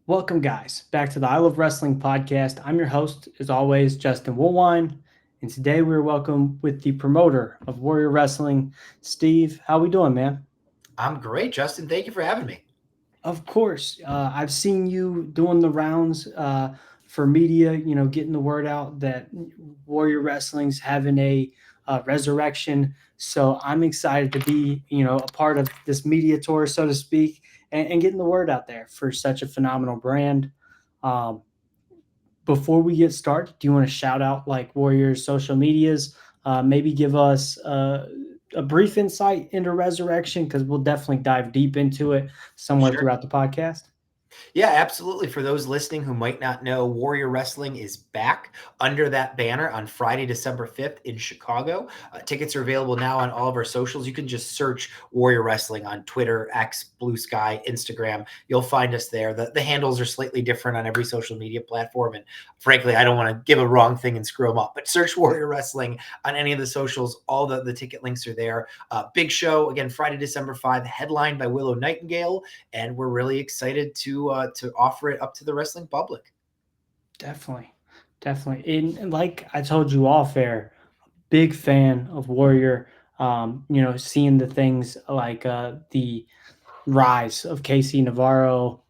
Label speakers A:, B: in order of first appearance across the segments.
A: Welcome, guys, back to the I Love Wrestling podcast. I'm your host, as always, Justin Woolwine, and today we're welcome with the promoter of Warrior Wrestling, Steve. How we doing, man?
B: I'm great, Justin. Thank you for having me.
A: Of course, I've seen you doing the rounds for media. Getting the word out that Warrior Wrestling's having a resurrection. So I'm excited to be, a part of this media tour, so to speak, and getting the word out there for such a phenomenal brand. Um, Before we get started, do you want to shout out like Warriors social medias? Maybe give us a brief insight into Resurrection because we'll definitely dive deep into it somewhere
B: Sure.
A: throughout the podcast.
B: Yeah, absolutely. For those listening who might not know, Warrior Wrestling is back under that banner on Friday, December 5th in Chicago. Tickets are available now on all of our socials. You can just search Warrior Wrestling on Twitter, X, Blue Sky, Instagram. You'll find us there. The handles are slightly different on every social media platform. And frankly, I don't want to give a wrong thing and screw them up, but search Warrior Wrestling on any of the socials. All the ticket links are there. Big show, again, Friday, December 5th, headlined by Willow Nightingale, and we're really excited to offer it up to the wrestling public.
A: Definitely, definitely. And like I told you off air, big fan of Warrior. Seeing the things like the rise of Casey Navarro,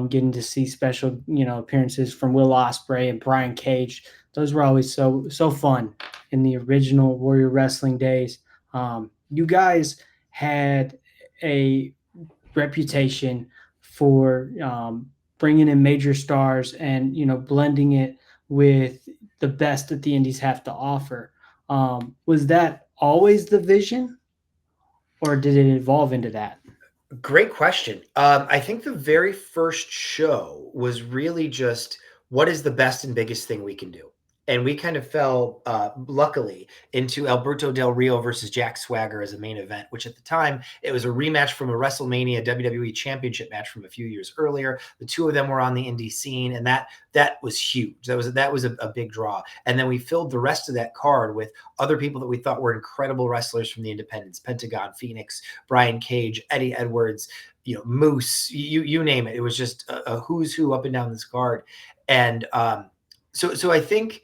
A: getting to see special appearances from Will Ospreay and Brian Cage. Those were always so fun in the original Warrior Wrestling days. You guys had a reputation for bringing in major stars and blending it with the best that the indies have to offer. Was that always the vision, or did it evolve into that?
B: Great question. I think the very first show was really just what is the best and biggest thing we can do. And we kind of fell, luckily, into Alberto Del Rio versus Jack Swagger as a main event, which at the time it was a rematch from a WrestleMania WWE Championship match from a few years earlier. The two of them were on the indie scene, and that was huge. That was a big draw. And then we filled the rest of that card with other people that we thought were incredible wrestlers from the independents: Pentagon, Phoenix, Brian Cage, Eddie Edwards, Moose, you name it. It was just a who's who up and down this card. And so I think,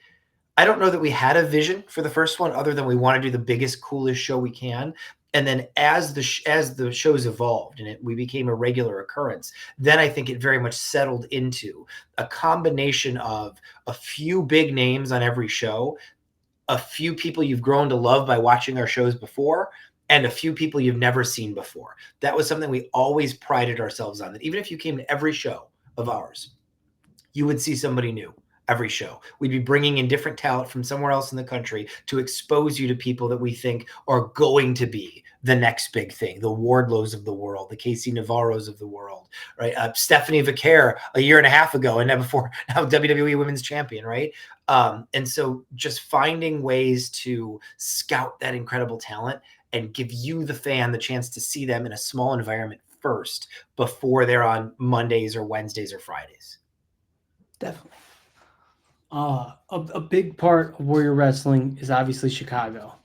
B: I don't know that we had a vision for the first one other than we want to do the biggest, coolest show we can. And then as the shows evolved and we became a regular occurrence, then I think it very much settled into a combination of a few big names on every show, a few people you've grown to love by watching our shows before, and a few people you've never seen before. That was something we always prided ourselves on, that even if you came to every show of ours, you would see somebody new every show. We'd be bringing in different talent from somewhere else in the country to expose you to people that we think are going to be the next big thing, the Wardlows of the world, the Casey Navarros of the world, right? Stephanie Vaquer a year and a half ago, and now WWE Women's Champion, right? And so just finding ways to scout that incredible talent and give you, the fan, the chance to see them in a small environment first before they're on Mondays or Wednesdays or Fridays.
A: Definitely. A big part of Warrior Wrestling is obviously Chicago.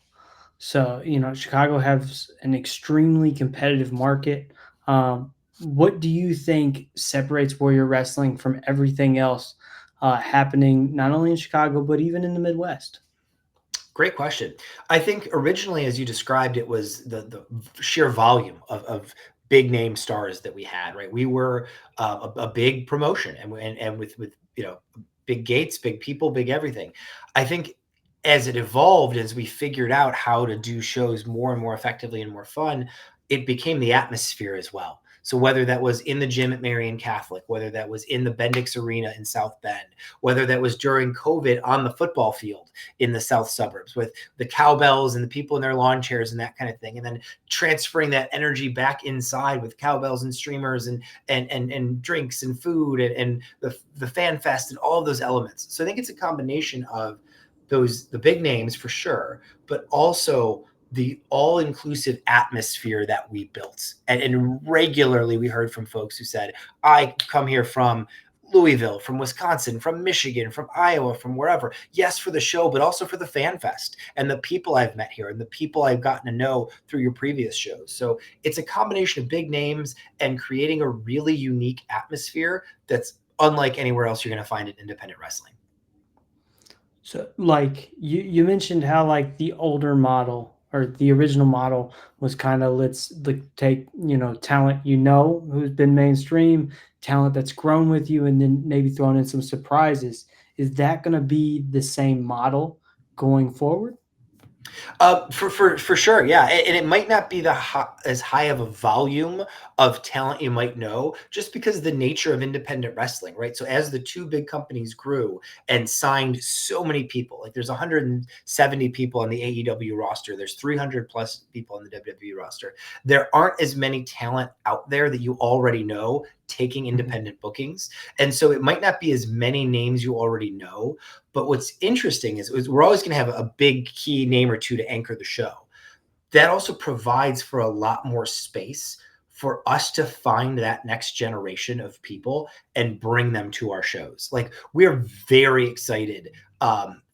A: So, Chicago has an extremely competitive market. What do you think separates Warrior Wrestling from everything else happening, not only in Chicago, but even in the Midwest?
B: Great question. I think originally, as you described, it was the sheer volume of big name stars that we had. Right, we were a big promotion, and with big gates, big people, big everything. I think as it evolved, as we figured out how to do shows more and more effectively and more fun, it became the atmosphere as well. So whether that was in the gym at Marian Catholic, whether that was in the Bendix Arena in South Bend, whether that was during COVID on the football field in the South suburbs with the cowbells and the people in their lawn chairs and that kind of thing, and then transferring that energy back inside with cowbells and streamers and drinks and food and the fan fest and all of those elements. So I think it's a combination of the big names for sure, but also the all-inclusive atmosphere that we built. And regularly we heard from folks who said, I come here from Louisville, from Wisconsin, from Michigan, from Iowa, from wherever. Yes, for the show, but also for the fan fest and the people I've met here and the people I've gotten to know through your previous shows. So it's a combination of big names and creating a really unique atmosphere that's unlike anywhere else you're going to find in independent wrestling.
A: So, like you mentioned how like the older model or the original model was kind of let's like take talent who's been mainstream, talent that's grown with you, and then maybe throwing in some surprises. Is that going to be the same model going forward?
B: For sure, yeah, and it might not be as high of a volume of talent you might know, just because of the nature of independent wrestling, right? So as the two big companies grew and signed so many people, like there's 170 people on the AEW roster, there's 300 plus people on the WWE roster. There aren't as many talent out there that you already know taking
A: Mhm.
B: independent bookings, and so it might not be as many names you already know. But what's interesting is we're always going to have a big key name or two to anchor the show. That also provides for a lot more space for us to find that next generation of people and bring them to our shows. Like we're very excited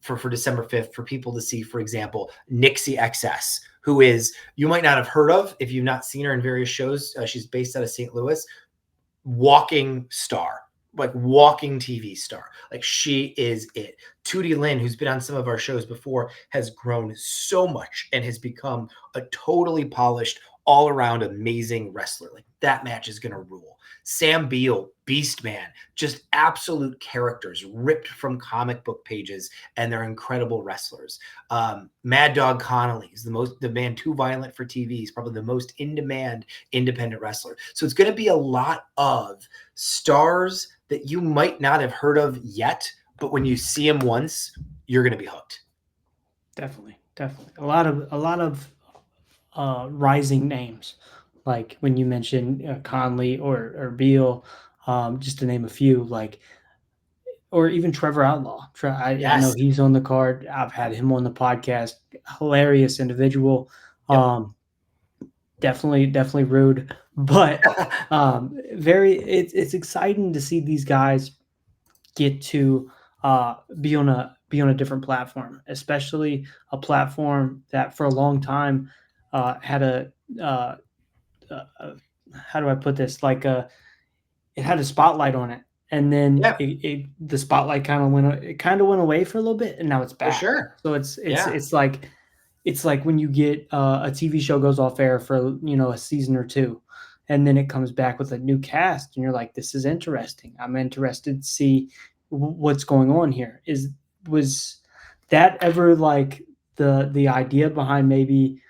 B: for December 5th for people to see, for example, Nixie XS, who is you might not have heard of if you've not seen her in various shows. She's based out of St. Louis, walking star, like walking TV star. Like she is it. Tootie Lynn, who's been on some of our shows before, has grown so much and has become a totally polished, all around amazing wrestler. Like that match is going to rule. Sam Beal, Beast Man, just absolute characters ripped from comic book pages, and they're incredible wrestlers. Mad Dog Connolly is the man too violent for TV. He's probably the most in demand independent wrestler. So it's going to be a lot of stars that you might not have heard of yet, but when you see them once, you're going to be hooked.
A: Definitely, definitely. A lot of rising names, like when you mentioned Conley or Beal, just to name a few, like or even Trevor Outlaw. I know
B: Yes.
A: he's on the card. I've had him on the podcast. Hilarious individual.
B: Yep.
A: Um, definitely rude, but very. It's exciting to see these guys get to be on a different platform, especially a platform that for a long time had uh, a how do I put this like a it had a spotlight on it, and then
B: Yeah,
A: the spotlight kind of went away for a little bit, and now it's
B: for
A: back.
B: sure.
A: So it's
B: Yeah.
A: it's like it's like when you get a TV show goes off air for a season or two, and then it comes back with a new cast, and you're like, this is interesting. I'm interested to see what's going on here. Was that ever like the idea behind maybe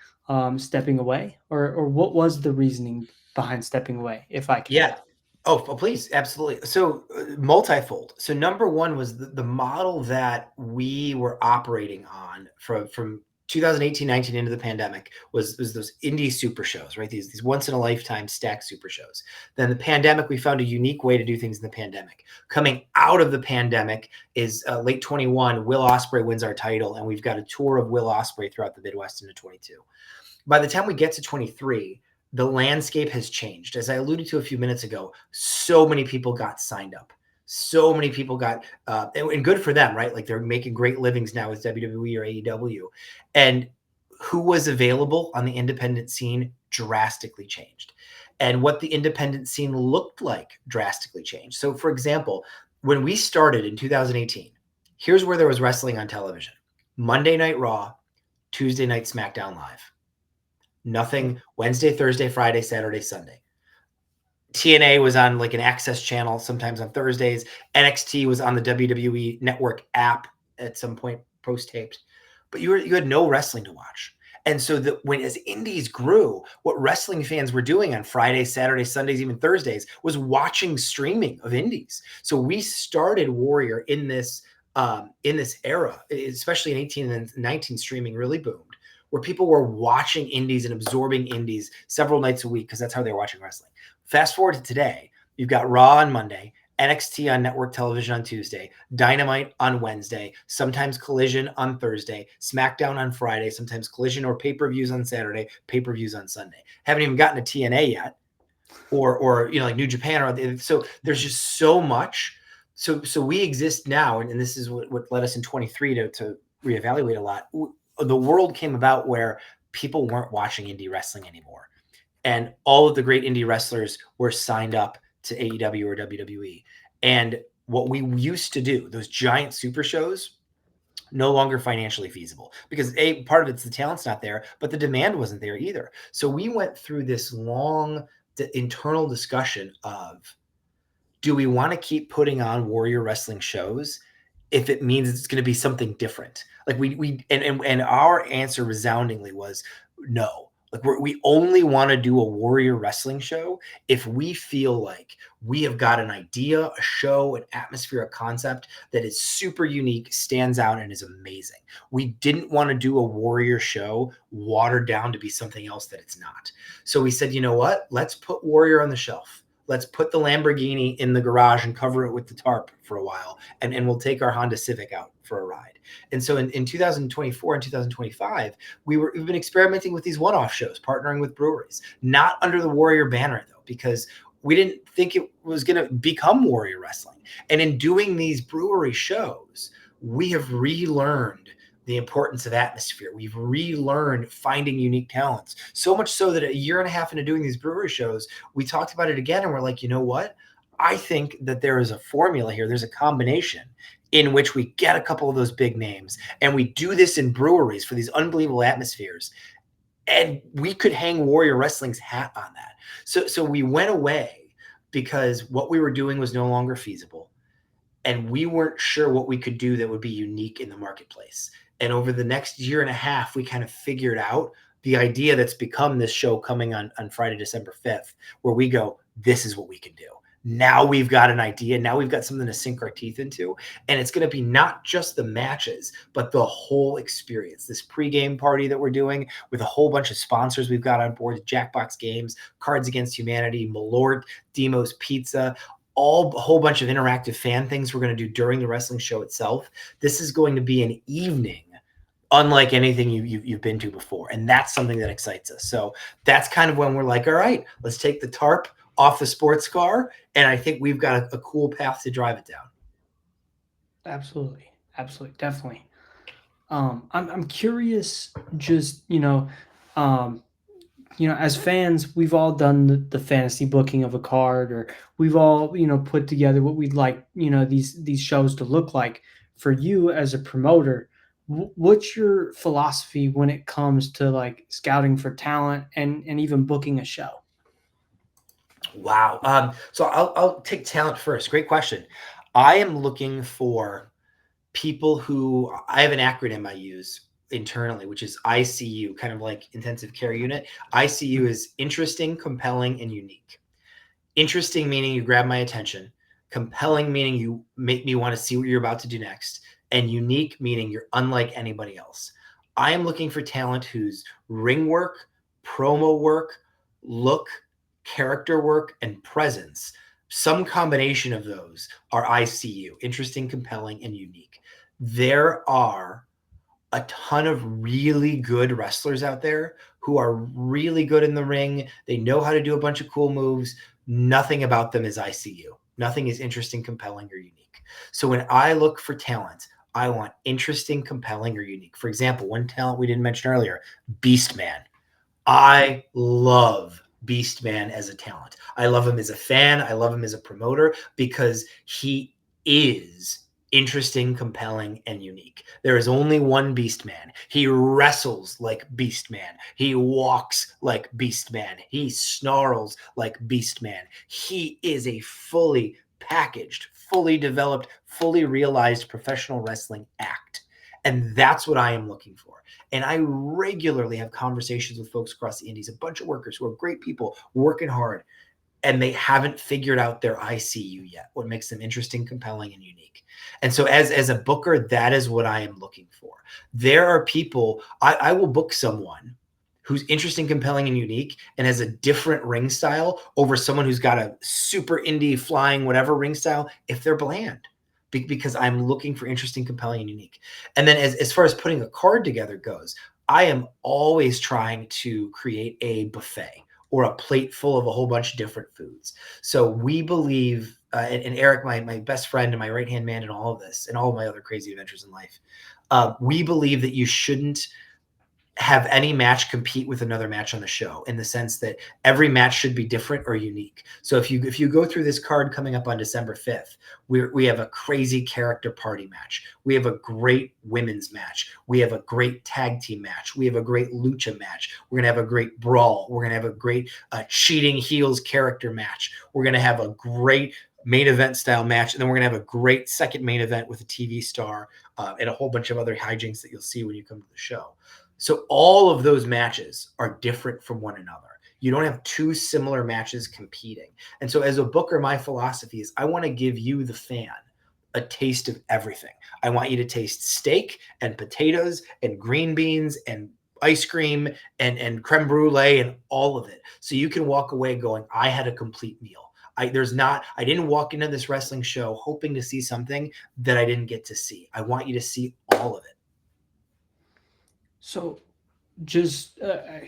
A: stepping away, or what was the reasoning behind stepping away, if I can
B: Yeah.
A: ask?
B: Oh, please, absolutely. So, multifold. So, number one was the model that we were operating on from 2018, 19 into the pandemic was those indie super shows, right? These once in a lifetime stacked super shows. Then the pandemic, we found a unique way to do things in the pandemic. Coming out of the pandemic is late 21. Will Ospreay wins our title, and we've got a tour of Will Ospreay throughout the Midwest into 22. By the time we get to 23, the landscape has changed. As I alluded to a few minutes ago, so many people got signed up. So many people got, and good for them, right? Like they're making great livings now with WWE or AEW. And who was available on the independent scene drastically changed. And what the independent scene looked like drastically changed. So, for example, when we started in 2018, here's where there was wrestling on television: Monday Night Raw, Tuesday Night SmackDown Live. Nothing Wednesday, Thursday, Friday, Saturday, Sunday. TNA was on like an access channel sometimes on Thursdays. NXT was on the WWE Network app at some point post taped, but you had no wrestling to watch. And so that when as indies grew, what wrestling fans were doing on Fridays, Saturdays, Sundays, even Thursdays was watching streaming of indies. So we started Warrior in this era, especially in 18 and 19, streaming really boomed, where people were watching indies and absorbing indies several nights a week because that's how they were watching wrestling. Fast forward to today, you've got Raw on Monday, NXT on network television on Tuesday, Dynamite on Wednesday, sometimes Collision on Thursday, SmackDown on Friday, sometimes Collision or pay-per-views on Saturday, pay-per-views on Sunday. Haven't even gotten to TNA yet, or like New Japan, or so there's just so much. So we exist now, and this is what led us in 23 to reevaluate a lot. The world came about where people weren't watching indie wrestling anymore, and all of the great indie wrestlers were signed up to AEW or WWE. And what we used to do, those giant super shows, no longer financially feasible because part of it's the talent's not there, but the demand wasn't there either. So we went through this long internal discussion of, do we want to keep putting on Warrior Wrestling shows if it means it's going to be something different? Like and our answer resoundingly was no. Like we only want to do a Warrior Wrestling show if we feel like we have got an idea, a show, an atmosphere, a concept that is super unique, stands out, and is amazing. We didn't want to do a Warrior show watered down to be something else that it's not. So we said, you know what? Let's put Warrior on the shelf. Let's put the Lamborghini in the garage and cover it with the tarp for a while, and we'll take our Honda Civic out for a ride. And so in 2024 and 2025, we've been experimenting with these one-off shows, partnering with breweries, not under the Warrior banner though, because we didn't think it was going to become Warrior Wrestling. And in doing these brewery shows, we have relearned the importance of atmosphere. We've relearned finding unique talents. So much so that a year and a half into doing these brewery shows, we talked about it again and we're like, you know what? I think that there is a formula here. There's a combination in which we get a couple of those big names and we do this in breweries for these unbelievable atmospheres. And we could hang Warrior Wrestling's hat on that. So we went away because what we were doing was no longer feasible. And we weren't sure what we could do that would be unique in the marketplace. And over the next year and a half, we kind of figured out the idea that's become this show coming on Friday, December 5th, where we go, this is what we can do. Now we've got an idea. Now we've got something to sink our teeth into. And it's going to be not just the matches, but the whole experience. This pregame party that we're doing with a whole bunch of sponsors we've got on board, Jackbox Games, Cards Against Humanity, Malort, Demo's Pizza, a whole bunch of interactive fan things we're going to do during the wrestling show itself. This is going to be an evening unlike anything you've been to before. And that's something that excites us. So that's kind of when we're like, all right, let's take the tarp off the sports car. And I think we've got a cool path to drive it down.
A: Absolutely. Absolutely. Definitely. I'm curious, just, as fans, we've all done the fantasy booking of a card, or we've all, put together what we'd like, these shows to look like. For you as a promoter, what's your philosophy when it comes to like scouting for talent and even booking a show?
B: Wow. So I'll take talent first. Great question. I am looking for people who, I have an acronym I use internally, which is ICU, kind of like intensive care unit. ICU is interesting, compelling, and unique. Interesting meaning you grab my attention. Compelling meaning you make me want to see what you're about to do next. And unique meaning you're unlike anybody else. I am looking for talent whose ring work, promo work, look, character work, and presence, some combination of those are ICU, interesting, compelling, and unique. There are a ton of really good wrestlers out there who are really good in the ring. They know how to do a bunch of cool moves. Nothing about them is ICU. Nothing is interesting, compelling, or unique. So when I look for talent, I want interesting, compelling, or unique. For example, one talent we didn't mention earlier, Beastman. I love Beastman as a talent. I love him as a fan. I love him as a promoter because he is interesting, compelling, and unique. There is only one Beastman. He wrestles like Beastman. He walks like Beastman. He snarls like Beastman. He is a fully packaged, fully developed, fully realized professional wrestling act. And that's what I am looking for. And I regularly have conversations with folks across the indies, a bunch of workers who are great people working hard, and they haven't figured out their ICU yet, what makes them interesting, compelling, and unique. And so as a booker, that is what I am looking for. There are people, I will book someone who's interesting, compelling, and unique and has a different ring style over someone who's got a super indie flying whatever ring style if they're bland. Because I'm looking for interesting, compelling, and unique. And then as far as putting a card together goes, I am always trying to create a buffet or a plate full of a whole bunch of different foods. So we believe, and Eric, my best friend and my right-hand man in all of this and all of my other crazy adventures in life, we believe that you shouldn't have any match compete with another match on the show, in the sense that every match should be different or unique. So if you go through this card coming up on December 5th, we have a crazy character party match. We have a great women's match. We have a great tag team match. We have a great lucha match. We're gonna have a great brawl. We're gonna have a great cheating heels character match. We're gonna have a great main event style match, and then we're gonna have a great second main event with a TV star and a whole bunch of other hijinks that you'll see when you come to the show. So all of those matches are different from one another. You don't have two similar matches competing. And so as a booker, my philosophy is I want to give you, the fan, a taste of everything. I want you to taste steak and potatoes and green beans and ice cream and creme brulee and all of it. So you can walk away going, I had a complete meal. I didn't walk into this wrestling show hoping to see something that I didn't get to see. I want you to see all of it.
A: So just to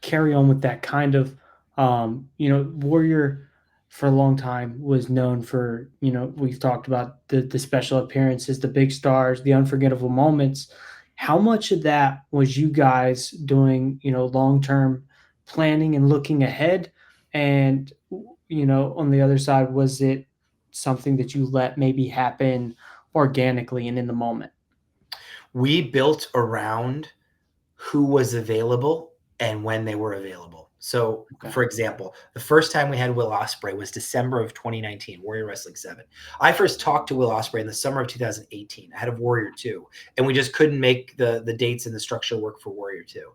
A: carry on with that kind of, Warrior for a long time was known for, we've talked about the special appearances, the big stars, the unforgettable moments. How much of that was you guys doing, long term planning and looking ahead? And, on the other side, was it something that you let maybe happen organically and in the moment?
B: We built around who was available and when they were available. So,
A: Okay.
B: for example, the first time we had Will Ospreay was December of 2019, Warrior Wrestling 7. I first talked to Will Ospreay in the summer of 2018, ahead of Warrior 2, and we just couldn't make the dates and the structure work for Warrior 2.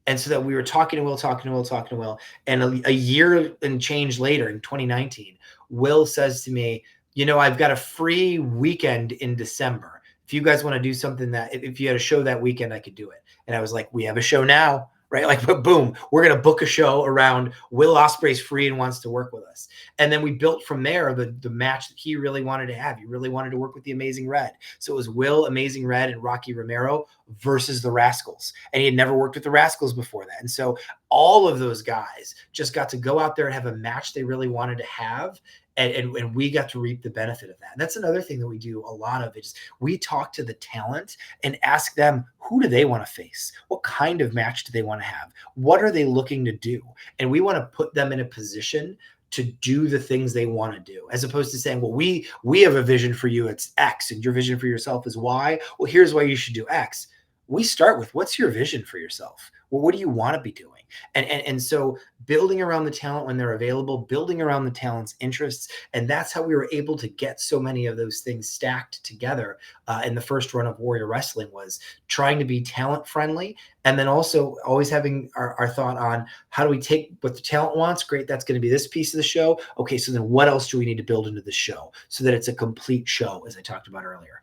B: And so that we were talking to Will, and a year and change later in 2019, Will says to me, I've got a free weekend in December. If you guys want to do something if you had a show that weekend, I could do it. And I was like, we have a show now, right? Like, boom, we're going to book a show around Will Ospreay's free and wants to work with us. And then we built from there the match that he really wanted to have. He really wanted to work with the Amazing Red. So it was Will, Amazing Red, and Rocky Romero versus the Rascals. And he had never worked with the Rascals before that. And so all of those guys just got to go out there and have a match they really wanted to have. And we got to reap the benefit of that. And that's another thing that we do a lot of, is we talk to the talent and ask them, who do they want to face? What kind of match do they want to have? What are they looking to do? And we want to put them in a position to do the things they want to do, as opposed to saying, well, we have a vision for you, it's X, and your vision for yourself is Y. Well, here's why you should do X. We start with, what's your vision for yourself? Well, what do you want to be doing? And so building around the talent when they're available, building around the talent's interests. And that's how we were able to get so many of those things stacked together in the first run of Warrior Wrestling, was trying to be talent friendly. And then also always having our thought on, how do we take what the talent wants? Great, that's going to be this piece of the show. Okay, so then what else do we need to build into the show so that it's a complete show, as I talked about earlier?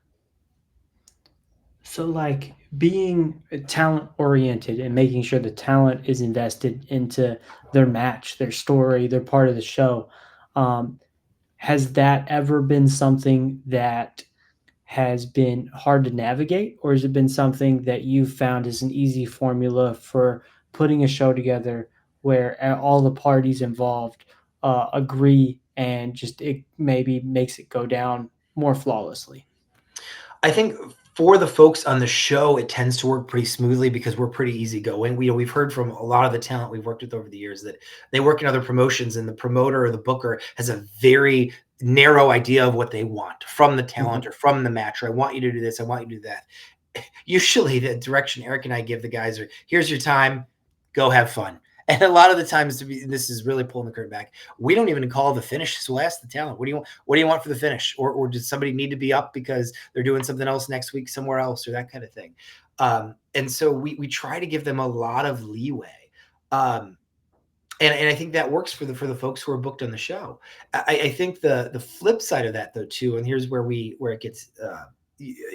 A: So, like, being talent oriented and making sure the talent is invested into their match, their story, their part of the show. Um, has that ever been something that has been hard to navigate, or has it been something that you've found is an easy formula for putting a show together where all the parties involved agree and just it maybe makes it go down more flawlessly?
B: I think for the folks on the show, it tends to work pretty smoothly because we're pretty easygoing. We've heard from a lot of the talent we've worked with over the years that they work in other promotions, and the promoter or the booker has a very narrow idea of what they want from the talent
A: Mhm.
B: or from the match, or I want you to do this, I want you to do that. Usually the direction Eric and I give the guys are, here's your time, go have fun. And a lot of the times, this is really pulling the curtain back, we don't even call the finish. So we'll ask the talent, what do you want? What do you want for the finish? Or does somebody need to be up because they're doing something else next week somewhere else, or that kind of thing? And so we try to give them a lot of leeway. Um, and I think that works for the folks who are booked on the show. I think the flip side of that, though, too, and here's where it gets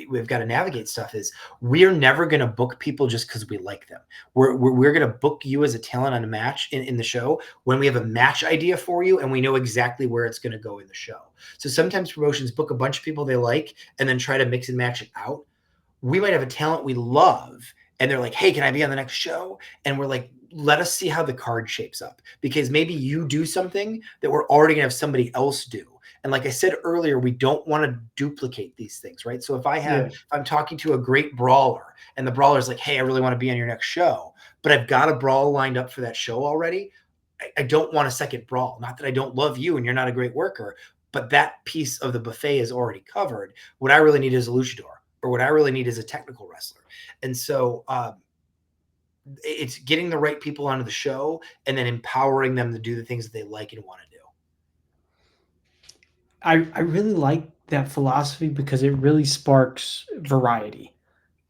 B: we've got to navigate stuff, is we're never going to book people just because we like them. We're going to book you as a talent on a match in the show when we have a match idea for you and we know exactly where it's going to go in the show. So sometimes promotions book a bunch of people they like and then try to mix and match it out. We might have a talent we love and they're like, hey, can I be on the next show? And we're like, let us see how the card shapes up, because maybe you do something that we're already gonna have somebody else do. And like I said earlier, we don't want to duplicate these things, right? So
A: Yeah.
B: if I'm talking to a great brawler and the brawler's like, hey, I really want to be on your next show, but I've got a brawl lined up for that show already, I don't want a second brawl. Not that I don't love you and you're not a great worker, but that piece of the buffet is already covered. What I really need is a luchador, or what I really need is a technical wrestler. And so it's getting the right people onto the show and then empowering them to do the things that they like and want to do.
A: I really like that philosophy because it really sparks variety.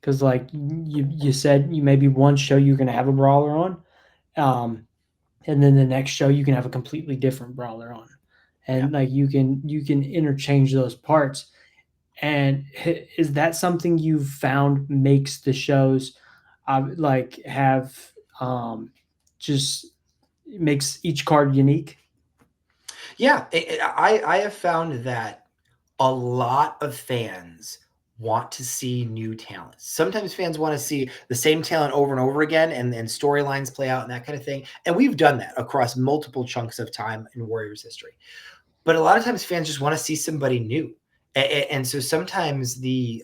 A: Because like you said, you maybe one show you're gonna have a brawler on, um, and then the next show you can have a completely different brawler on,
B: Yeah.
A: and like you can interchange those parts. And is that something you've found makes the shows, like have, um, just makes each card unique?
B: Yeah. I have found that a lot of fans want to see new talent. Sometimes fans want to see the same talent over and over again and storylines play out and that kind of thing. And we've done that across multiple chunks of time in Warriors history. But a lot of times fans just want to see somebody new. And so sometimes the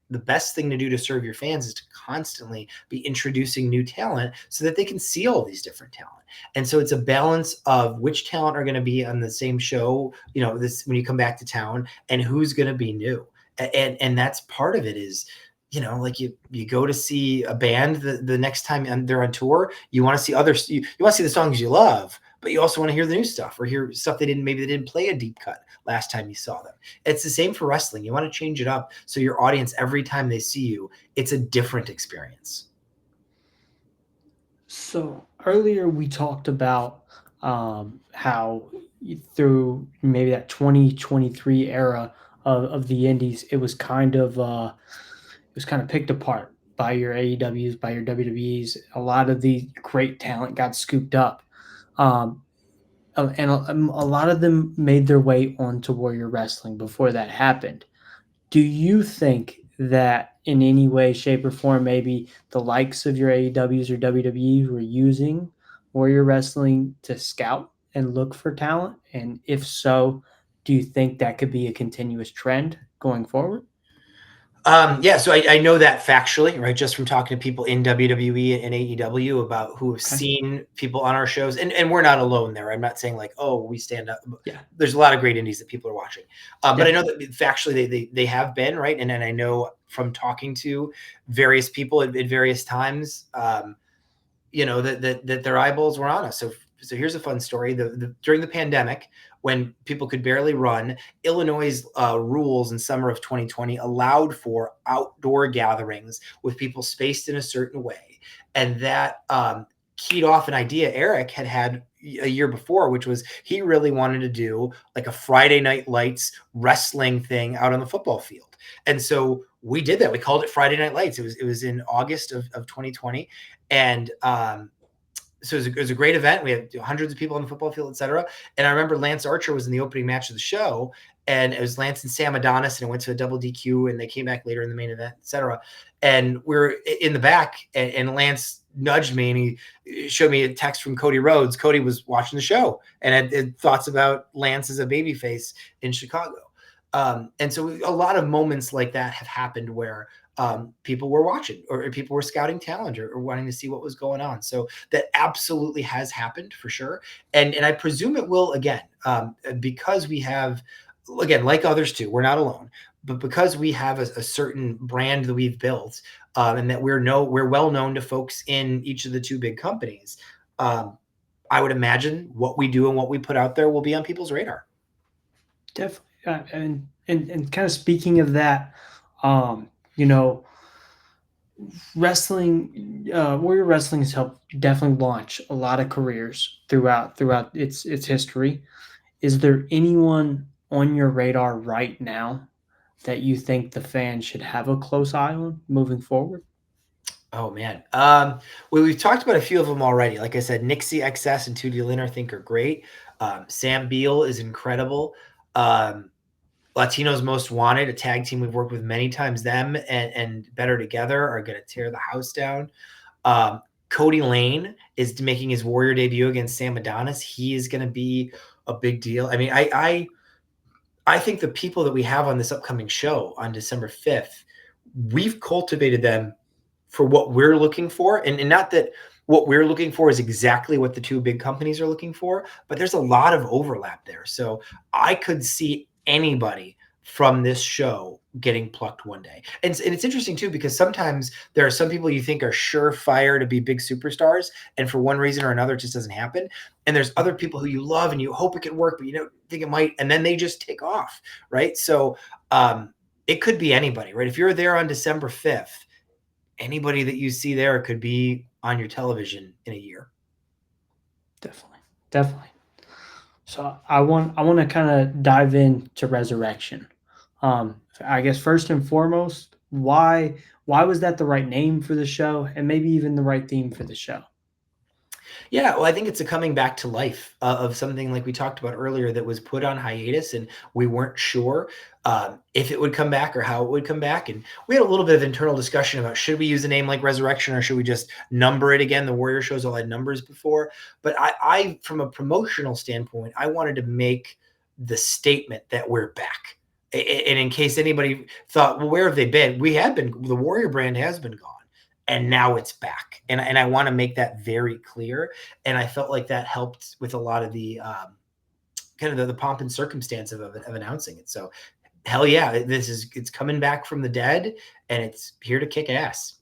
B: best thing to do to serve your fans is to constantly be introducing new talent so that they can see all these different talent. And so it's a balance of which talent are going to be on the same show, this when you come back to town, and who's going to be new. And that's part of it is, like you go to see a band the next time they're on tour, you want to see others, you want to see the songs you love, but you also want to hear the new stuff or hear stuff maybe they didn't play a deep cut last time you saw them. It's the same for wrestling. You want to change it up so your audience, every time they see you, it's a different experience.
A: So earlier we talked about, how through maybe that 2023 era of the indies, it was kind of picked apart by your AEWs, by your WWEs. A lot of the great talent got scooped up, um, and a lot of them made their way onto Warrior Wrestling before that happened. Do you think that in any way, shape, or form, maybe the likes of your AEWs or WWEs were using Warrior Wrestling to scout and look for talent? And if so, do you think that could be a continuous trend going forward?
B: Yeah, so I know that factually, right? Just from talking to people in WWE and AEW about who have
A: Okay.
B: seen people on our shows, and we're not alone there. I'm not saying like, oh, we stand up.
A: Yeah,
B: There's a lot of great indies that people are watching, but I know
A: definitely.
B: that factually they have been right, and then I know from talking to various people at various times, that their eyeballs were on us. So here's a fun story. During the pandemic, when people could barely run, Illinois' rules in summer of 2020 allowed for outdoor gatherings with people spaced in a certain way, and that keyed off an idea Eric had a year before, which was he really wanted to do like a Friday Night Lights wrestling thing out on the football field. And so we did that. We called it Friday Night Lights. It was in August of 2020, and so it was a great event. We had hundreds of people on the football field, etc. And I remember Lance Archer was in the opening match of the show, and it was Lance and Sam Adonis, and it went to a double DQ, and they came back later in the main event, etc. And we're in the back, and Lance nudged me, and he showed me a text from Cody Rhodes. Cody was watching the show and had thoughts about Lance as a babyface in Chicago. And so a lot of moments like that have happened where people were watching or people were scouting talent or wanting to see what was going on. So that absolutely has happened for sure. And I presume it will again, because we have, again, like others too, we're not alone, but because we have a certain brand that we've built, and that we're well known to folks in each of the two big companies. Um, I would imagine what we do and what we put out there will be on people's radar.
A: Definitely. And kind of speaking of that, um, you know, Warrior Wrestling has helped definitely launch a lot of careers throughout its history. Is there anyone on your radar right now that you think the fans should have a close eye on moving forward?
B: Oh man. We've talked about a few of them already. Like I said, Nixie XS and 2D Lin I think are great. Sam Beal is incredible. Um, Latinos Most Wanted, a tag team we've worked with many times. Them and Better Together are going to tear the house down. Um, Cody Lane is making his Warrior debut against Sam Adonis. He is going to be a big deal. I mean, I I think the people that we have on this upcoming show on December 5th, we've cultivated them for what we're looking for. And not that what we're looking for is exactly what the two big companies are looking for, but there's a lot of overlap there. So I could see anybody from this show getting plucked one day. And it's interesting too, because sometimes there are some people you think are surefire to be big superstars, and for one reason or another, it just doesn't happen. And there's other people who you love and you hope it could work, but you don't think it might, and then they just take off, right? So it could be anybody, right? If you're there on December 5th, anybody that you see there could be on your television in a year.
A: Definitely, definitely. So I want to kind of dive into Resurrection. I guess first and foremost, why was that the right name for the show, and maybe even the right theme for the show?
B: Yeah, well, I think it's a coming back to life of something like we talked about earlier that was put on hiatus, and we weren't sure if it would come back or how it would come back. And we had a little bit of internal discussion about should we use a name like Resurrection or should we just number it again? The Warrior shows all had numbers before, but from a promotional standpoint, I wanted to make the statement that we're back. And in case anybody thought, well, where have they been? We had been. The Warrior brand has been gone, and now it's back. And I want to make that very clear. And I felt like that helped with a lot of the kind of the pomp and circumstance of announcing it. So hell yeah, it's coming back from the dead, and it's here to kick ass.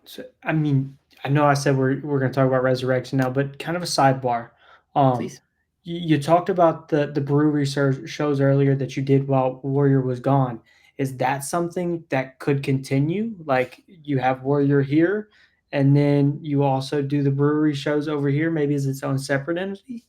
A: So, I mean, I know I said we're going to talk about Resurrection now, but kind of a sidebar. Um,
B: Please.
A: you talked about the brewery shows earlier that you did while Warrior was gone. Is that something that could continue? Like you have Warrior here, and then you also do the brewery shows over here, maybe as its own separate entity.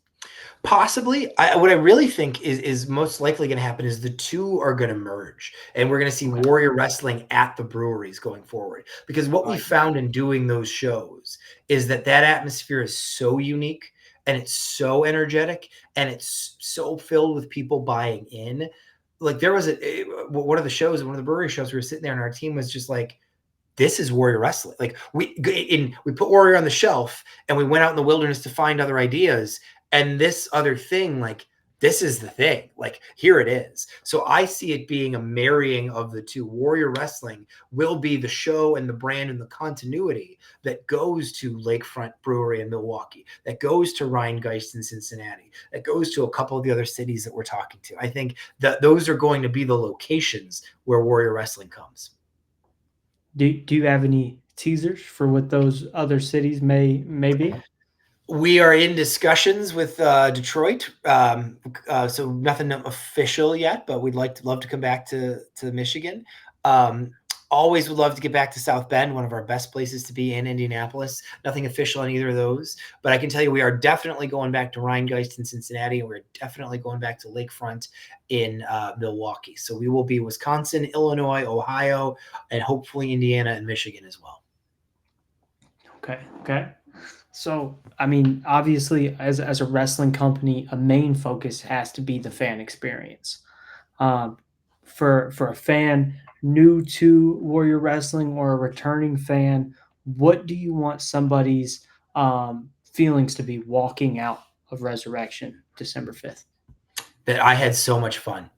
B: Possibly. What I really think is most likely going to happen is the two are going to merge, and we're going to see
A: Okay,
B: Warrior Wrestling at the breweries going forward. Because what
A: I
B: we
A: like that.
B: found in doing those shows is that that atmosphere is so unique, and it's so energetic, and it's so filled with people buying in. Like there was one of the shows, one of the brewery shows, we were sitting there, and our team was just like, this is Warrior Wrestling. Like we put Warrior on the shelf and we went out in the wilderness to find other ideas. And this other thing, like this is the thing. Like here it is. So I see it being a marrying of the two. Warrior Wrestling will be the show and the brand and the continuity that goes to Lakefront Brewery in Milwaukee, that goes to Rhinegeist in Cincinnati, that goes to a couple of the other cities that we're talking to. I think that those are going to be the locations where Warrior Wrestling comes.
A: Do you have any teasers for what those other cities may be?
B: We are in discussions with Detroit, so nothing official yet. But we'd love to come back to Michigan. Um, Always would love to get back to South Bend, one of our best places to be in Indianapolis. Nothing official on either of those, but I can tell you we are definitely going back to Rhinegeist in Cincinnati, and we're definitely going back to Lakefront in Milwaukee. So we will be Wisconsin, Illinois, Ohio, and hopefully Indiana and Michigan as well.
A: Okay, okay. So, I mean, obviously, as a wrestling company, a main focus has to be the fan experience. Um, for a fan new to Warrior Wrestling or a returning fan, what do you want somebody's feelings to be walking out of Resurrection December 5th?
B: That I had so much fun.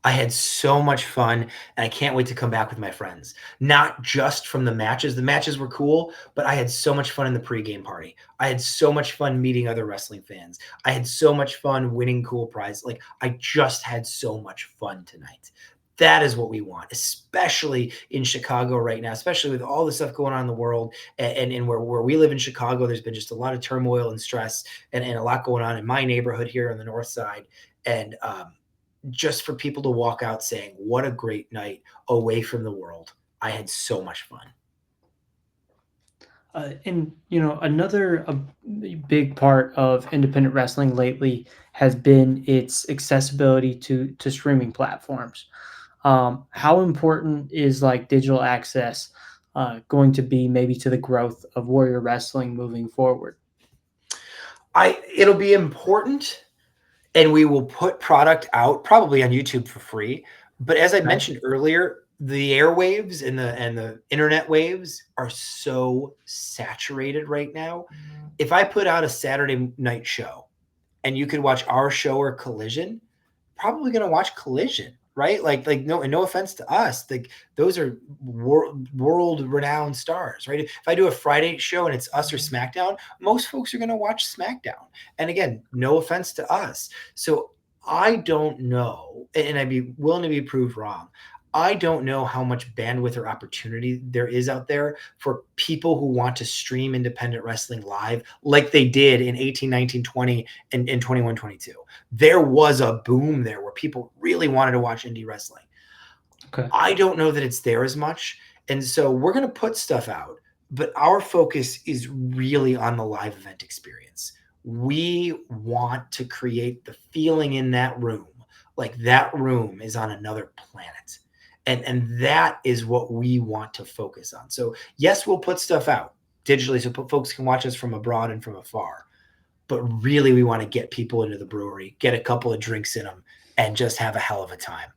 B: I had so much fun, and I can't wait to come back with my friends. Not just from the matches. The matches were cool, but I had so much fun in the pregame party. I had so much fun meeting other wrestling fans. I had so much fun winning cool prizes. Like I just had so much fun tonight. That is what we want, especially in Chicago right now, especially with all the stuff going on in the world. And where we live in Chicago, there's been just a lot of turmoil and stress and a lot going on in my neighborhood here on the north side. And just for people to walk out saying, what a great night away from the world. I had so much fun.
A: And another big part of independent wrestling lately has been its accessibility to streaming platforms. How important is like digital access going to be maybe to the growth of Warrior Wrestling moving forward?
B: It'll be important, and we will put product out probably on YouTube for free. But as I
A: Okay.
B: mentioned earlier, the airwaves and the internet waves are so saturated right now. If I put out a Saturday night show and you could watch our show or Collision, probably going to watch Collision, right? Like no, and no offense to us, like those are world renowned stars, right? If I do a Friday show and it's us or SmackDown, most folks are going to watch SmackDown. And again, no offense to us. So I don't know, and I'd be willing to be proved wrong. I don't know how much bandwidth or opportunity there is out there for people who want to stream independent wrestling live like they did in 18, 19, 20, and 21, 22. There was a boom there where people really wanted to watch indie wrestling.
A: Okay.
B: I don't know that it's there as much. And so we're going to put stuff out, but our focus is really on the live event experience. We want to create the feeling in that room like that room is on another planet. And that is what we want to focus on. So, yes, we'll put stuff out digitally so folks can watch us from abroad and from afar. But really, we want to get people into the brewery, get a couple of drinks in them, and just have a hell of a time.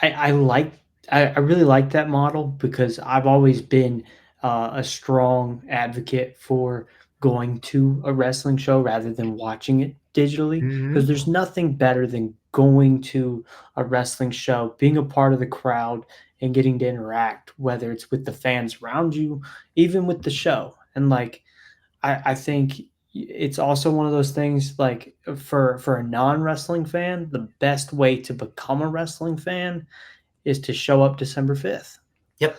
A: I like I really like that model because I've always been a strong advocate for going to a wrestling show rather than watching it digitally because
B: Mm-hmm.
A: there's nothing better than going to a wrestling show, being a part of the crowd and getting to interact, whether it's with the fans around you, even with the show. And like I think it's also one of those things like for a non-wrestling fan, the best way to become a wrestling fan is to show up December 5th.
B: Yep.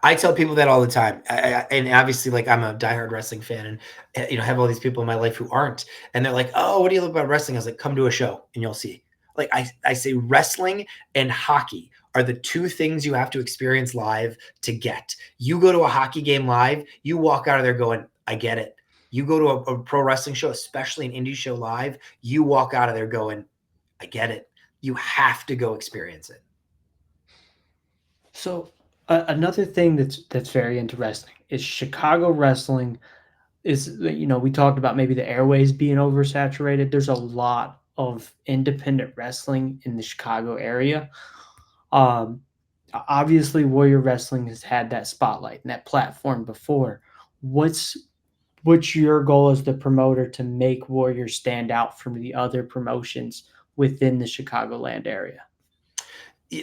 B: I tell people that all the time, and obviously, like I'm a diehard wrestling fan, and have all these people in my life who aren't, and they're like, "Oh, what do you love about wrestling?" I was like, "Come to a show, and you'll see." Like I say, wrestling and hockey are the two things you have to experience live to get. You go to a hockey game live, you walk out of there going, "I get it." You go to a pro wrestling show, especially an indie show live, you walk out of there going, "I get it." You have to go experience it.
A: So another thing that's very interesting is Chicago wrestling is we talked about maybe the airways being oversaturated. There's a lot of independent wrestling in the Chicago area. Um, Obviously, Warrior Wrestling has had that spotlight and that platform before. What's what's your goal as the promoter to make Warrior stand out from the other promotions within the Chicagoland area?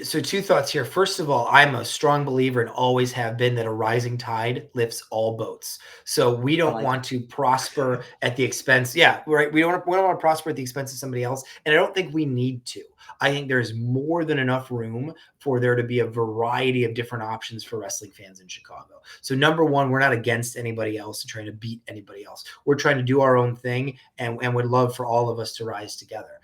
B: So two thoughts here. First of all, I'm a strong believer and always have been that a rising tide lifts all boats. So we
A: I
B: don't
A: like
B: want to prosper at the expense. Yeah, right. We don't want to prosper at the expense of somebody else, and I don't think we need to. I think there's more than enough room for there to be a variety of different options for wrestling fans in Chicago. So number one, we're not against anybody else and trying to beat anybody else. We're trying to do our own thing, and would love for all of us to rise together.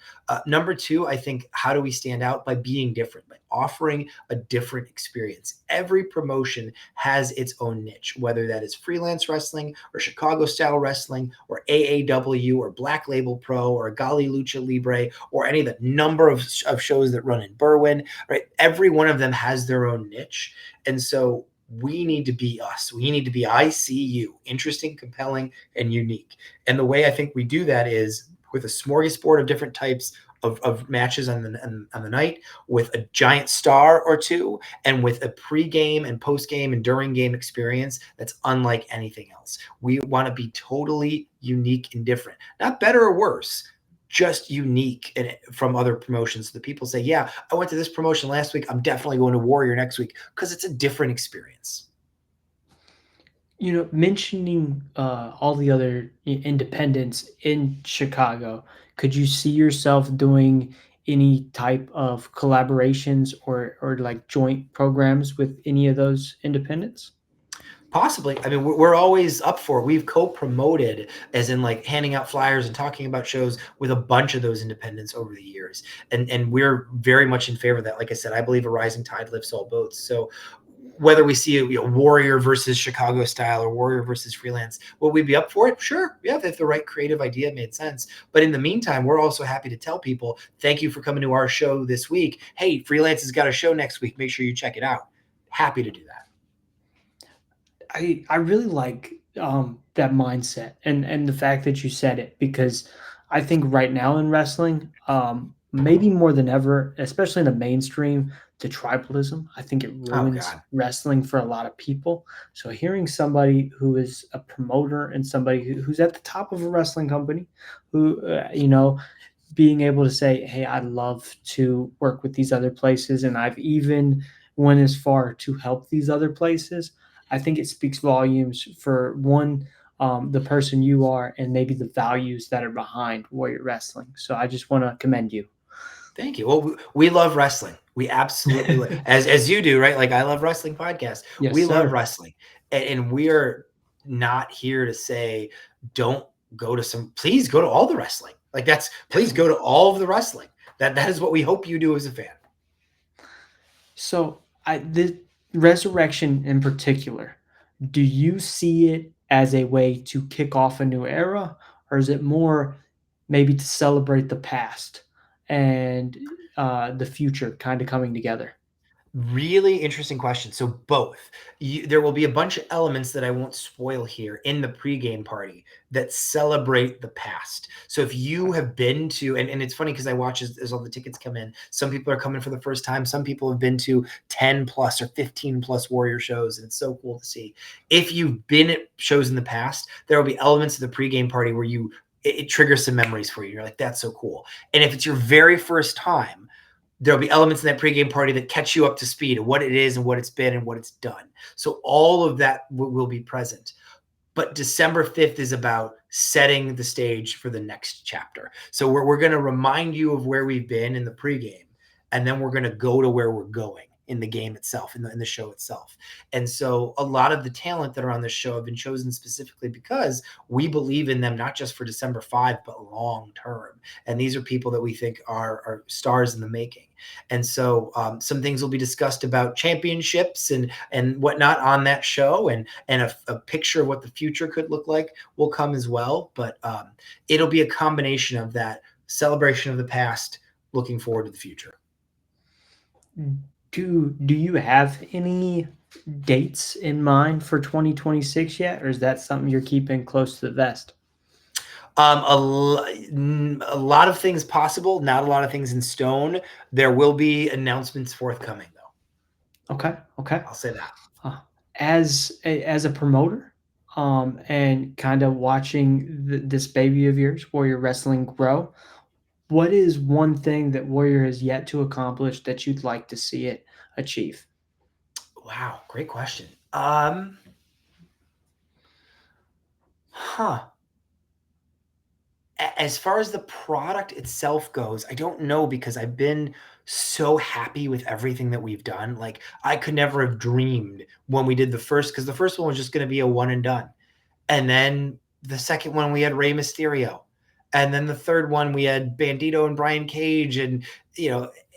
B: Number two, I think, how do we stand out? By being different, by offering a different experience. Every promotion has its own niche, whether that is freelance wrestling or Chicago style wrestling or AAW or Black Label Pro or Gali Lucha Libre or any of the number of shows that run in Berwyn, right? Every one of them has their own niche. And so we need to be us. We need to be ICU, interesting, compelling, and unique. And the way I think we do that is with a smorgasbord of different types of matches on the night, with a giant star or two, and with a pre-game and post-game and during game experience that's unlike anything else. We want to be totally unique and different, not better or worse, just unique from other promotions. So the people say, "Yeah, I went to this promotion last week. I'm definitely going to Warrior next week," because it's a different experience.
A: Mentioning all the other independents in Chicago, could you see yourself doing any type of collaborations or like joint programs with any of those independents?
B: Possibly. I mean, we're always up for it. We've co-promoted, as in like handing out flyers and talking about shows with a bunch of those independents over the years, and we're very much in favor of that. Like I said, I believe a rising tide lifts all boats. So whether we see Warrior versus Chicago style or Warrior versus freelance, will we be up for it? Sure. Yeah, if the right creative idea made sense. But in the meantime, we're also happy to tell people, thank you for coming to our show this week. Hey, freelance has got a show next week. Make sure you check it out. Happy to do that.
A: I really like that mindset and the fact that you said it because I think right now in wrestling, maybe more than ever, especially in the mainstream, the tribalism, I think it
B: Oh
A: ruins
B: God.
A: wrestling for a lot of people. So hearing somebody who is a promoter and somebody who's at the top of a wrestling company, who being able to say, "Hey, I'd love to work with these other places," and I've even went as far to help these other places. I think it speaks volumes for one, the person you are, and maybe the values that are behind Warrior Wrestling. So I just want to commend you.
B: Thank you. Well, we love wrestling. We absolutely as you do, right? Like I love wrestling podcasts.
A: Yes,
B: We love
A: sir.
B: wrestling, and we are not here to say don't go to some. Please go to all the wrestling. Like that's please go
A: Definitely.
B: to all of the wrestling. That is what we hope you do as a fan.
A: So, the resurrection in particular, do you see it as a way to kick off a new era, or is it more maybe to celebrate the past and the future kind of coming together?
B: Really interesting question. So both. There will be a bunch of elements that I won't spoil here in the pregame party that celebrate the past. So if you
A: Okay.
B: have been to, and it's funny because I watch as all the tickets come in. Some people are coming for the first time. Some people have been to 10 plus or 15 plus Warrior shows, and it's so cool to see. If you've been at shows in the past, there will be elements of the pregame party where it triggers some memories for you. You're like, that's so cool. And if it's your very first time, there'll be elements in that pregame party that catch you up to speed of what it is and what it's been and what it's done. So all of that will be present. But December 5th is about setting the stage for the next chapter. So we're going to remind you of where we've been in the pregame, and then we're going to go to where we're going in the game itself, in the show itself. And so a lot of the talent that are on this show have been chosen specifically because we believe in them, not just for December 5, but long term. And these are people that we think are stars in the making. And so some things will be discussed about championships and whatnot on that show, and a picture of what the future could look like will come as well. But it'll be a combination of that celebration of the past, looking forward to the future.
A: Do you have any dates in mind for 2026 yet, or is that something you're keeping close to the vest?
B: A lot of things possible, not a lot of things in stone. There will be announcements forthcoming, though.
A: Okay, okay.
B: I'll say that.
A: Uh, as a promoter, and kind of watching this baby of yours, Warrior Wrestling, grow, what is one thing that Warrior has yet to accomplish that you'd like to see it achieve?
B: Wow, great question. Huh. As far as the product itself goes, I don't know because I've been so happy with everything that we've done. Like I could never have dreamed when we did the first, because the first one was just going to be a one and done. And then the second one, we had Rey Mysterio. And then the third one, we had Bandito and Brian Cage and,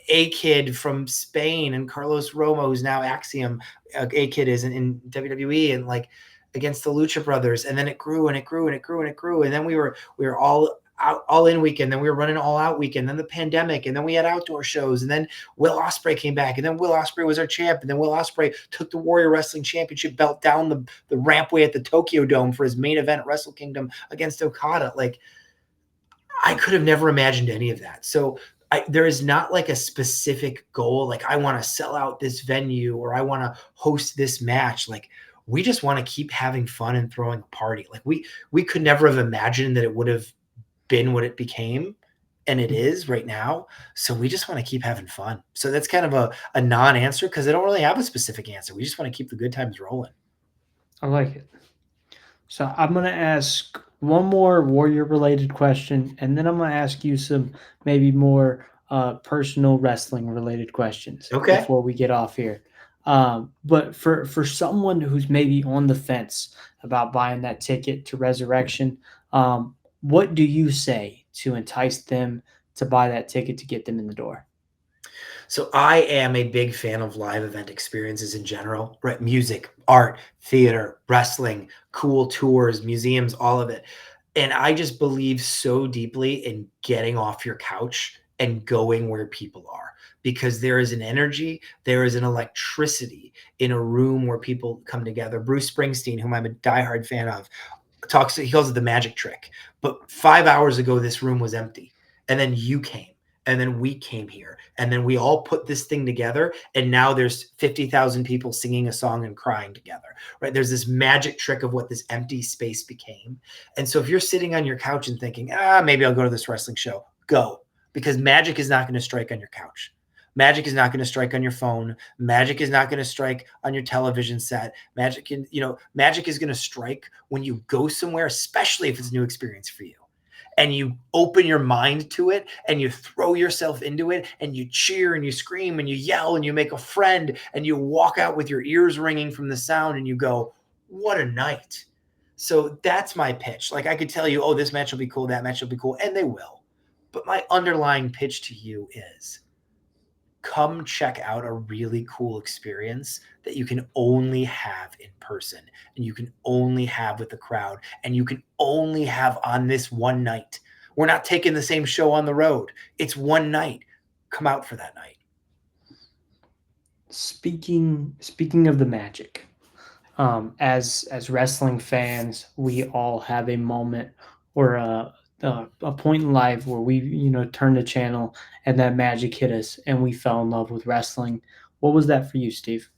B: A Kid from Spain and Carlos Romo, who's now Axiom. A Kid is in WWE and like against the Lucha Brothers. And then it grew and it grew and it grew and it grew. And then we were all in weekend. Then we were running all out weekend. Then the pandemic. And then we had outdoor shows. And then Will Ospreay came back. And then Will Ospreay was our champ. And then Will Ospreay took the Warrior Wrestling Championship belt down the rampway at the Tokyo Dome for his main event at Wrestle Kingdom against Okada. Like I could have never imagined any of that. So there is not like a specific goal. Like I want to sell out this venue or I want to host this match. Like we just want to keep having fun and throwing a party. Like we could never have imagined that it would have been what it became and it is right now. So we just want to keep having fun. So that's kind of a non-answer because I don't really have a specific answer. We just want to keep the good times rolling.
A: I like it. So I'm gonna ask one more warrior related question, and then I'm gonna ask you some maybe more personal wrestling related questions
B: Okay.
A: before we get off here. But for someone who's maybe on the fence about buying that ticket to Resurrection, what do you say to entice them to buy that ticket to get them in the door?
B: So I am a big fan of live event experiences in general, right? Music, art, theater, wrestling, cool tours, museums, all of it. And I just believe so deeply in getting off your couch and going where people are because there is an energy, there is an electricity in a room where people come together. Bruce Springsteen, whom I'm a diehard fan of, he calls it the magic trick. But 5 hours ago, this room was empty. And then you came. And then we came here. And then we all put this thing together. And now there's 50,000 people singing a song and crying together, right? There's this magic trick of what this empty space became. And so if you're sitting on your couch and thinking, maybe I'll go to this wrestling show, go, because magic is not going to strike on your couch. Magic is not going to strike on your phone. Magic is not going to strike on your television set. Magic is going to strike when you go somewhere, especially if it's a new experience for you, and you open your mind to it and you throw yourself into it and you cheer and you scream and you yell and you make a friend and you walk out with your ears ringing from the sound and you go, what a night. So that's my pitch. Like, I could tell you, oh, this match will be cool, that match will be cool, and they will. But my underlying pitch to you is, come check out a really cool experience that you can only have in person, and you can only have with the crowd, and you can only have on this one night. We're not taking the same show on the road. It's one night. Come out for that night.
A: Speaking of the magic, as wrestling fans, we all have a moment or a point in life where we turned the channel and that magic hit us and we fell in love with wrestling. What was that for you, Steve?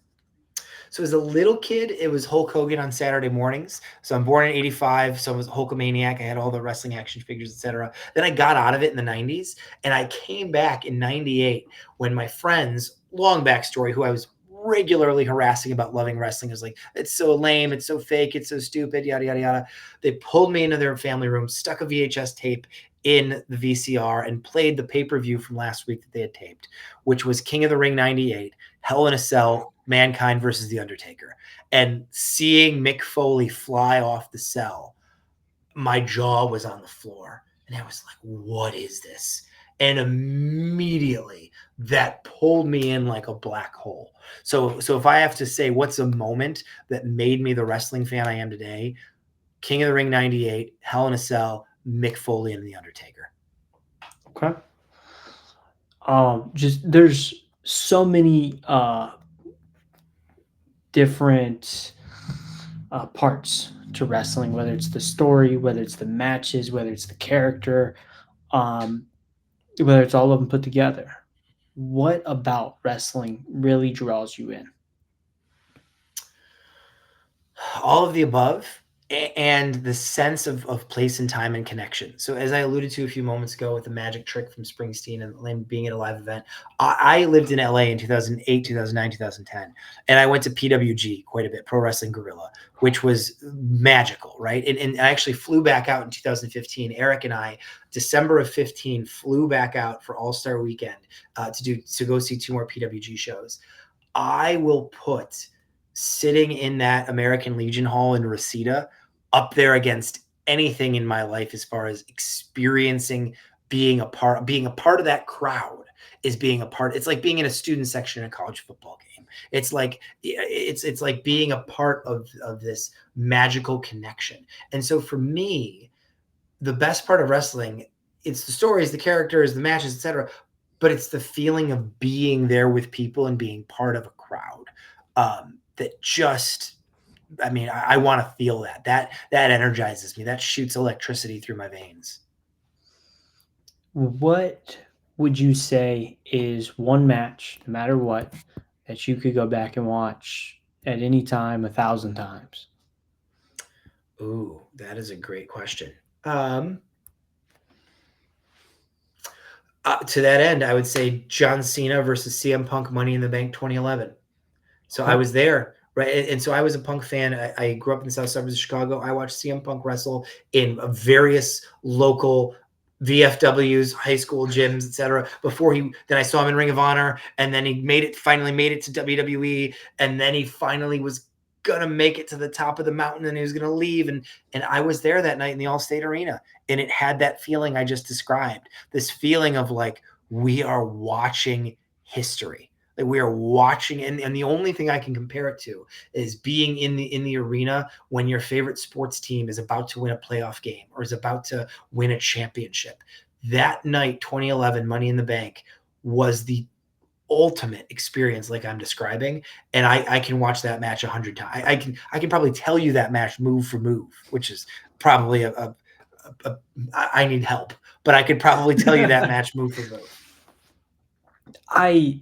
B: So as a little kid, it was Hulk Hogan on Saturday mornings. So I'm born in '85, so I was a Hulkamaniac. I had all the wrestling action figures, etc. Then I got out of it in the '90s, and I came back in '98 when my friends, long backstory, who I was regularly harassing about loving wrestling, was like, it's so lame, it's so fake, it's so stupid, yada yada yada. They pulled me into their family room, stuck a VHS tape in the VCR, and played the pay-per-view from last week that they had taped, which was King of the Ring '98, Hell in a Cell, Mankind versus The Undertaker. And seeing Mick Foley fly off the cell, my jaw was on the floor. And I was like, what is this? And immediately that pulled me in like a black hole. So if I have to say what's a moment that made me the wrestling fan I am today, King of the Ring '98, Hell in a Cell, Mick Foley and The Undertaker.
A: Okay. Just there's so many different parts to wrestling, whether it's the story, whether it's the matches, whether it's the character, um, whether it's all of them put together. What about wrestling really draws you in?
B: All of the above, and the sense of place and time and connection. So as I alluded to a few moments ago with the magic trick from Springsteen and being at a live event, I lived in LA in 2008, 2009, 2010, and I went to PWG quite a bit, Pro Wrestling Guerrilla, which was magical, right? And I actually flew back out in 2015. Eric and I, December of 15, flew back out for All-Star Weekend to go see 2 more PWG shows. I will put sitting in that American Legion Hall in Reseda up there against anything in my life as far as experiencing being a part of that crowd. Is being a part. It's like being in a student section in a college football game. It's like being a part of this magical connection. And so for me, the best part of wrestling, it's the stories, the characters, the matches, etc., but it's the feeling of being there with people and being part of a crowd. That just, I mean, I want to feel that energizes me. That shoots electricity through my veins.
A: What would you say is one match, no matter what, that you could go back and watch at any time, 1,000 times?
B: Ooh, that is a great question. Um, to that end, I would say John Cena versus CM Punk Money in the Bank 2011. So I
A: Okay.
B: was there, right? And so I was a Punk fan. I grew up in the South Suburbs of Chicago. I watched CM Punk wrestle in various local VFWs, high school gyms, etc. Then I saw him in Ring of Honor, and then he finally made it to WWE, and then he finally was gonna make it to the top of the mountain, and he was gonna leave, and I was there that night in the Allstate Arena, and it had that feeling I just described. This feeling of like, we are watching history. Like, we are watching, and the only thing I can compare it to is being in the arena when your favorite sports team is about to win a playoff game or is about to win a championship. That night, 2011, Money in the Bank, was the ultimate experience, like I'm describing, and I can watch that match 100 times. I can probably tell you that match move for move, which is probably I need help, but I could probably tell you that match move for move.
A: I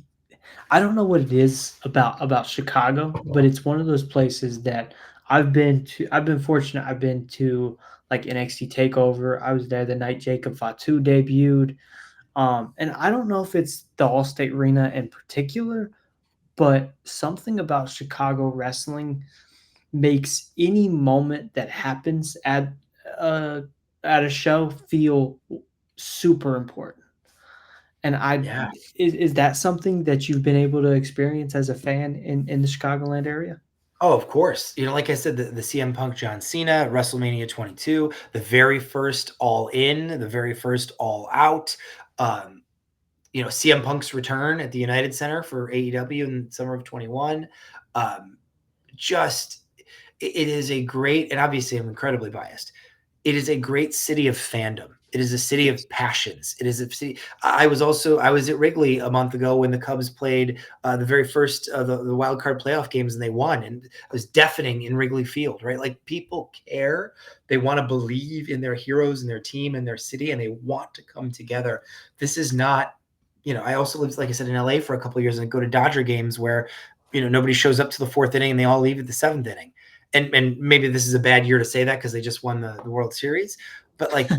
A: I don't know what it is about Chicago, but it's one of those places that I've been to. I've been fortunate. I've been to like NXT Takeover. I was there the night Jacob Fatu debuted. And I don't know if it's the Allstate Arena in particular, but something about Chicago wrestling makes any moment that happens uh, at a show feel super important. And I
B: Yeah.
A: is that something that you've been able to experience as a fan in the Chicagoland area?
B: Oh, of course. Like I said, the CM Punk John Cena, WrestleMania 22, the very first All In, the very first All Out. Um, CM Punk's return at the United Center for AEW in summer of 21. Um, just, it is a great, and obviously I'm incredibly biased. It is a great city of fandom. It is a city
A: Yes.
B: of passions. It is a city. I was at Wrigley a month ago when the Cubs played the very first the wild card playoff games and they won, and it was deafening in Wrigley Field. Right, like people care. They want to believe in their heroes and their team and their city, and they want to come together. This is not. I also lived, like I said, in LA for a couple of years and go to Dodger games where nobody shows up to the fourth inning and they all leave at the seventh inning. And maybe this is a bad year to say that because they just won the World Series, but like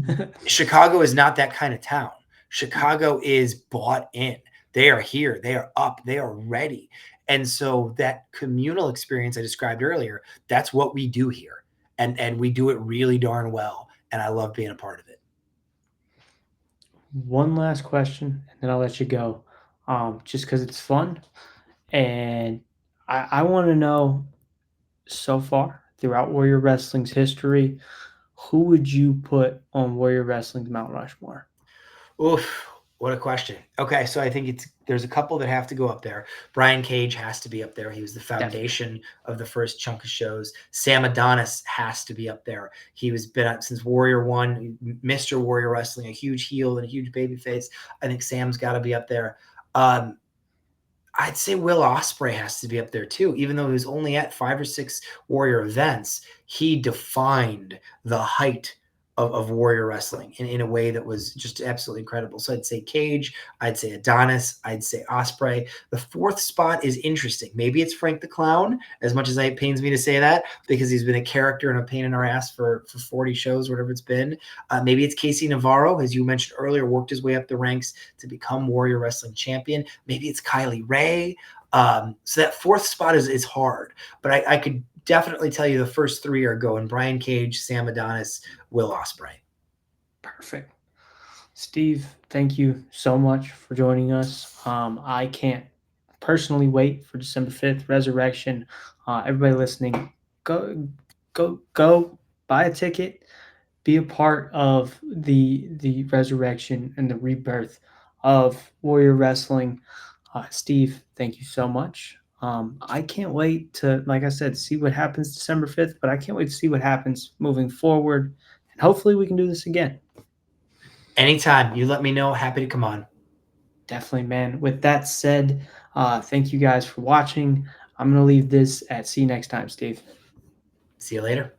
B: Chicago is not that kind of town. Chicago is bought in. They are here. They are up. They are ready. And so that communal experience I described earlier, that's what we do here. And we do it really darn well. And I love being a part of it.
A: One last question, and then I'll let you go. Just because it's fun, and I want to know so far throughout Warrior Wrestling's history, who would you put on Warrior Wrestling's Mount Rushmore?
B: Oof, what a question. Okay, so I think there's a couple that have to go up there. Brian Cage has to be up there. He was the
A: Definitely.
B: foundation of the first chunk of shows. Sam Adonis has to be up there. He was been up since Warrior One, Mr. Warrior Wrestling, a huge heel and a huge baby face. I think Sam's got to be up there. Um, I'd say Will Ospreay has to be up there too, even though he was only at 5 or 6 Warrior events. He defined the height of Warrior wrestling in a way that was just absolutely incredible. So I'd say Cage, I'd say Adonis, I'd say Ospreay. The fourth spot is interesting. Maybe it's Frank the Clown, as much as it pains me to say that, because he's been a character and a pain in our ass for 40 shows, whatever it's been. Maybe it's Casey Navarro, as you mentioned earlier, worked his way up the ranks to become Warrior Wrestling champion. Maybe it's Kylie Ray. So that fourth spot is hard, but I could definitely tell you the first three are going Brian Cage, Sam Adonis, Will Ospreay.
A: Perfect. Steve, thank you so much for joining us. I can't personally wait for December 5th, Resurrection. Everybody listening, go, go, buy a ticket, be a part of the resurrection and the rebirth of Warrior Wrestling. Steve, thank you so much. I can't wait to, like I said, see what happens December 5th, but I can't wait to see what happens moving forward. And hopefully we can do this again.
B: Anytime you let me know, happy to come on.
A: Definitely, man. With that said, thank you guys for watching. I'm going to leave this at see you next time, Steve.
B: See you later.